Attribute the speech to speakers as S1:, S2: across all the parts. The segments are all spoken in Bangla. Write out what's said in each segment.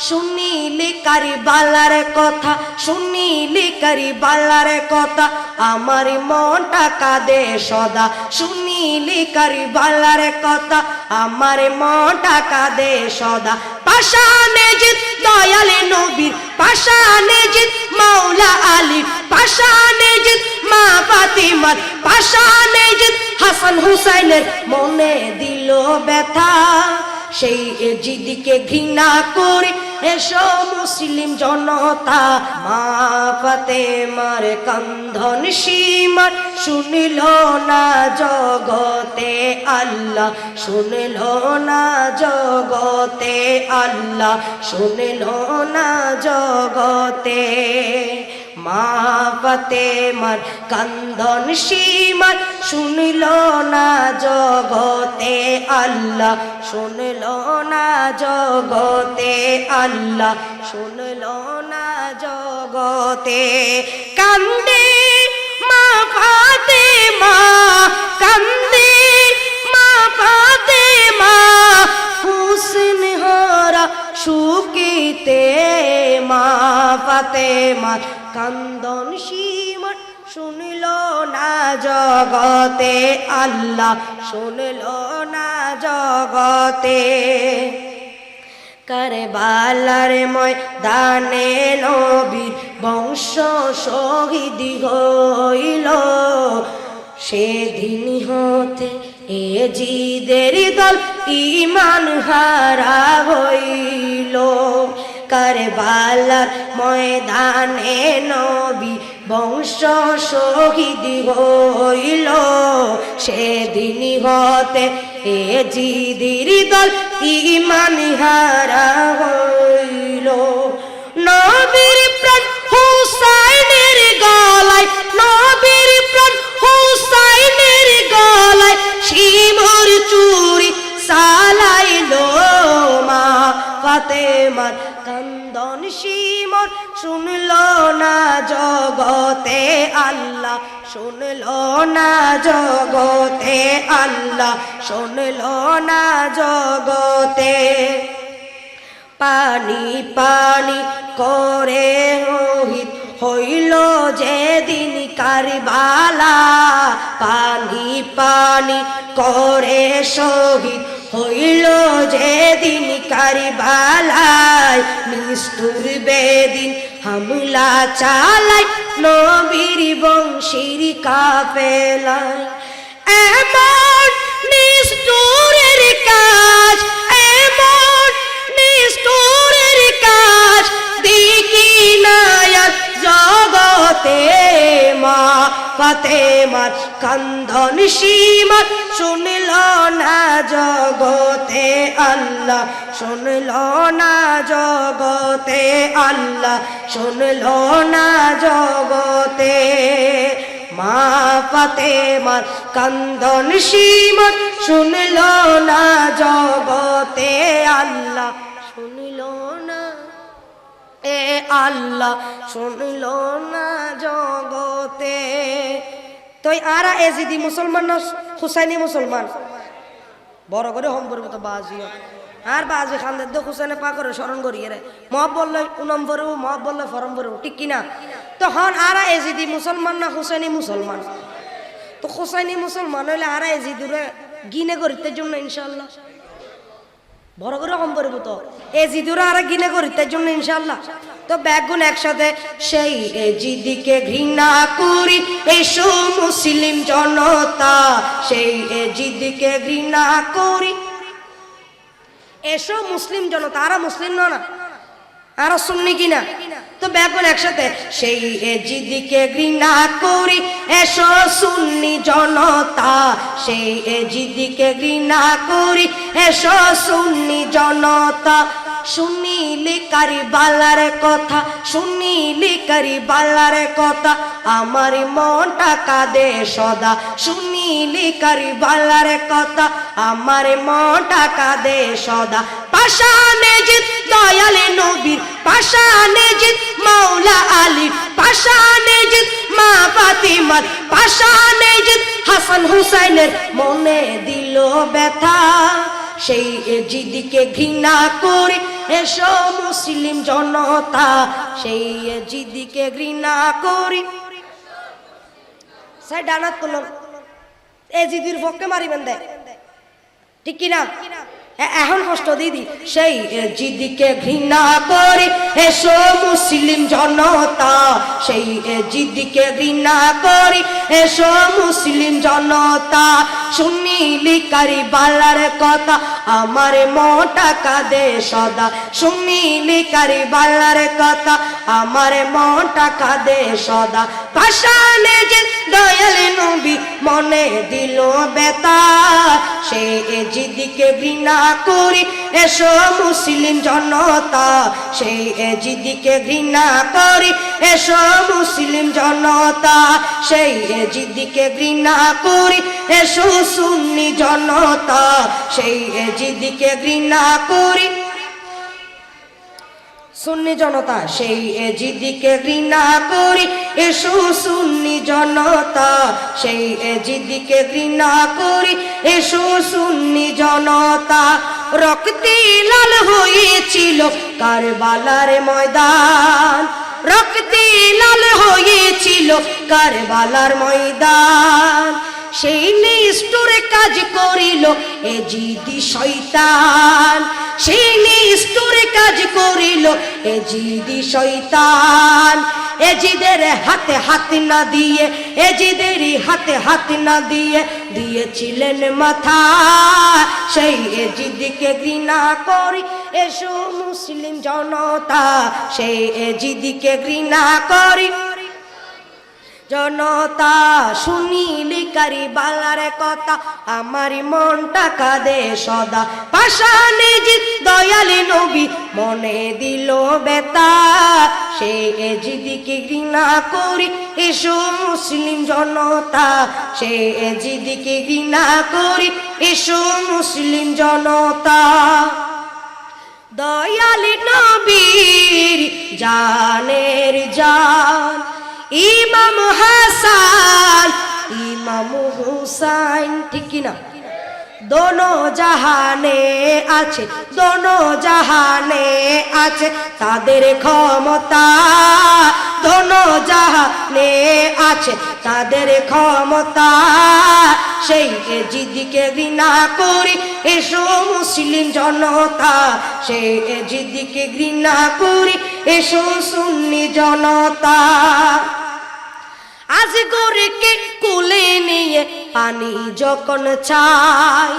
S1: শুনিলি কারবালার কথা, শুনিলি কারবালার কথা, আমার মনটা কাঁদে সদা। শুনিলি কারবালার কথা, আমার মনটা কাঁদে সদা। পাশানে জিত দয়ালে নবীর, পাশানে জিত মাওলা আলী, পাশানে জিত মা ফাতিমার, পাশানে জিত হাসান হুসাইনের মনে দিল ব্যথা। সেই জিদিকে ঘৃণা করে এসো মুসলিম জনতা। মা ফাতেমার কান্ধন সীমার শুনিল না জগতে আল্লাহ, শুনিল না জগতে আল্লাহ, শুনিল না জগতে। মা ফাতেমার কান্দন সীমার শুনিল না জগতে আল্লাহ, শুনিল না জগতে আল্লাহ, শুনিল না জগতে। কান্দে মা ফাতেমা, কান্দে মা ফাতেমা, হুসেন হারা শুকিতে। মা ফাতেমার কান্দন সীমার শুনিল না জগতে আল্লাহ, শুনিল না জগতে। কারবালার ময়দানে নবীর বংশ শহীদ হইল। সেদিন হতে এ জিদের দল ঈমান হারা হইল। কারবালার ময়দানে নবী বংশ শহীদ হইল। সেদিন হতে এ জিদের দল ঈমান হারা হইল। নবীর প্রাণ হুসাইনের গলায়, নবীর প্রাণ হুসাইনের গলায় শিমুর চুরি সালাইলো। মা ফাতেমার কান্দন শিমর শুনল না জগতে আল্লাহ, শুনল না জগতে আল্লাহ, শুনল না জগতে। পানি পানি করে শহীদ হইল যেদিন কারবালা। পানি পানি করে শহীদ হইল যেদিন কারবালায়। নিষ্ঠুর বেদিন হামলা চালায় নবীর বংশীর কাফেলায়। এমন নিষ্ঠুরের কাজ, এমন নিষ্ঠুরের কাজ দেখি না আর জগতে। মা ফাতেমার কান্দন সীমার শুনিল না জগতে আল্লাহ, শুনিল না জগতে আল্লাহ, শুনিল না জগতে। মা ফাতেমার কান্দন সীমার শুনিল না জগতে আল্লাহ, শুনিল না এ আল্লাহ, শুনিল না জগতে। তো আরা এজিদি মুসলমান না হুসাইনি মুসলমান? বড় করে হম করবো তো বাজি আর বাজি খানদের তো হুসাইনে পা করে স্মরণ করি রে। মহব বললে উনম ভরবো, মহব বললে ফরম ভরবো, ঠিক কিনা? তখন আরা এজিদি মুসলমান না হুসাইনি মুসলমান? তো হুসাইনি মুসলমান হইলে আরা এজিদুরে গিনে করিতে জন্য ইনশাল্লাহ বড় করে হম করবো। তো এজিদুরে আরা গিনে করিতে জন্য ইনশাল্লাহ। তো ব্যাগুন একসাথে সেই এজিদিকে ঘৃণা করি এসো মুসলিম জনতা। সেই এজিদিকে ঘৃণা করি এসো মুসলিম জনতা। আরা মুসলিম না, আরা সুন্নি কিনা? তো ব্যাগুন একসাথে সেই এজিদিকে ঘৃণা করি এসো সুন্নি জনতা। সেই এজিদিকে ঘৃণা করি এসো সুন্নি জনতা। শুনিলি কারবালার কথা, শুনিলি কারবালার কথা, আমার মনটা কাঁদে সদা। শুনিলি কারবালার কথা, আমার মনটা কাঁদে সদা। পাশানে জিত দয়ালে নবীর, পাশানে জিত মাওলা আলী, পাশানে জিত মা ফাতিমার, পাশানে জিত হাসান হুসাইনের মনে দিল ব্যথা। সেই এজিদিকে ঘৃণা করি এসো মুসলিম জনতা সেই এজিদিকে ঘৃণা করি স্যার ডানাত তুলুন এজিদির পক্ষে মারিবেন দেয় ঠিক কিনা এখন কষ্ট দিদি সেই জিদিকে ঘৃণা করি এসো মুসলিম জনতা সেই জিদিকে ঘৃণা করি এসো মুসলিম জনতা শুনিলি কারিবালার কথা আমার মনটা কাঁদে সদা শুনিলি কারিবালার কথা আমার মনটা কাঁদে সদা পাশানে যে দয়াল নবী মনে দিল বেতা সেই জিদিকে ঘৃণা করি এসো মুসলিম জনতা সেই জিদিকে ঘৃণা করি এসো মুসলিম জনতা সেই জিদিকে ঘৃণা করি এসো সুন্নি জনতা সেই জিদিকে ঘৃণা করি সুন্নি জনতা সেই জিদিকে ঘৃণা করি এসো সুন্নি জনতা সেই জিদিকে ঘৃণা করি এসো সুন্নি জনতা রক্তে লাল হয়েছিল কারবালার ময়দান রক্তে লাল হয়েছিল কারবালার ময়দান সেই নিষ্ঠুরে কাজ করিল এজিদি শয়তান সেই নিষ্ঠুরে কাজ করিল এজিদি শয়তান এজিদের হাতে হাত না দিয়ে এজিদের হাতে হাত না দিয়ে দিয়েছিলেন মাথা সেই এজিদিকে ঘৃণা করি এসো মুসলিম জনতা সেই এজিদিকে ঘৃণা করি জনতা শুনিলি কারিবালার কথা আমার মনটা কাঁদে সদা পাশানে যে দয়ালি নবী মনে দিল বেতা সেই এজিদিকে ঘৃণা করি এসো মুসলিম জনতা সেই এজিদিকে ঘৃণা করি এসো মুসলিম জনতা দয়ালি নবীর জানের জান ইমাম হাসান ইমাম হুসাইন ঠিক কিনা দোনো জাহানে আছে দোনো জাহানে আছে তাদের ক্ষমতা দোনো জাহানে আছে তাদের ক্ষমতা সেই জিদিকে ঘৃণা করি এসো মুসলিম জনতা সেই জিদিকে ঘৃণা করি এসো সুন্নি জনতা আজ গরিকে কুলে নিয়ে পানি যখন চাই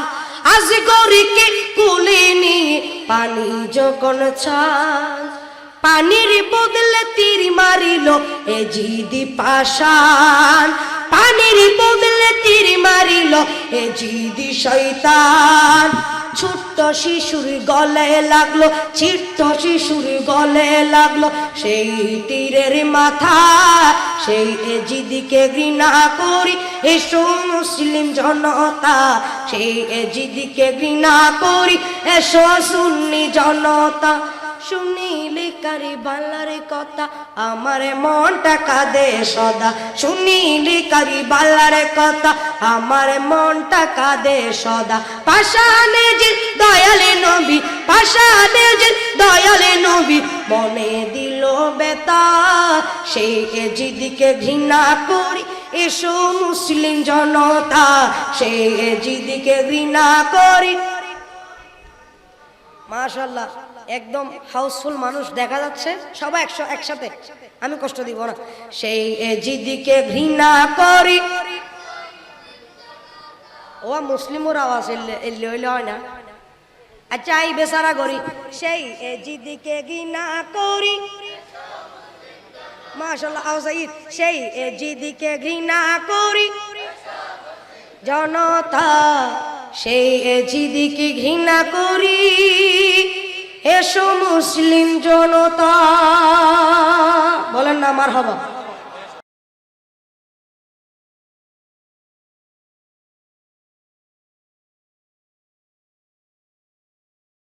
S1: আজ গরিকে কুলে নিয়ে পানি যখন চাই পানির বদলে তীর মারিল এজিদি পাশান পানির বদলে তীর মারিল এজিদি শয়তান ছোট্ট শিশুর গলে লাগলো ছোট্ট শিশুর গলে লাগলো সেই তীরের মাথা সেই এজিদিকে ঘৃণা করি এসো মুসলিম জনতা সেই এজিদিকে ঘৃণা করি এসো সুন্নি জনতা শুনিলে কারিবালার কথা আমার মনটা কাঁদে সদা শুনিলে কারিবালার কথা আমার মনটা কাঁদে সদা পাশানে যে দয়ালে নবী পাশানে যে দয়ালে নবী মনে দিল বেতা সেই এজিদিকে ঘৃণা করি এসো মুসলিম জনতা সেই এজিদিকে ঘৃণা করি মাশাআল্লাহ একদম হাউসফুল মানুষ দেখা যাচ্ছে সবাই একসাথে আমি কষ্ট দিব না সেই এজিদিকে ঘৃণা করি ও মুসলিমর আওয়াজ এলে হইলে হয় না আচ্ছা এই বেচারা করি সেই এজিদিকে ঘৃণা করি মাশাআল্লাহ আওয়াজ সেই এজিদিকে ঘৃণা করি জনতা সেই এজিদিকে ঘৃণা করি এসো মুসলিম জনতা বলেন না মারহাবা।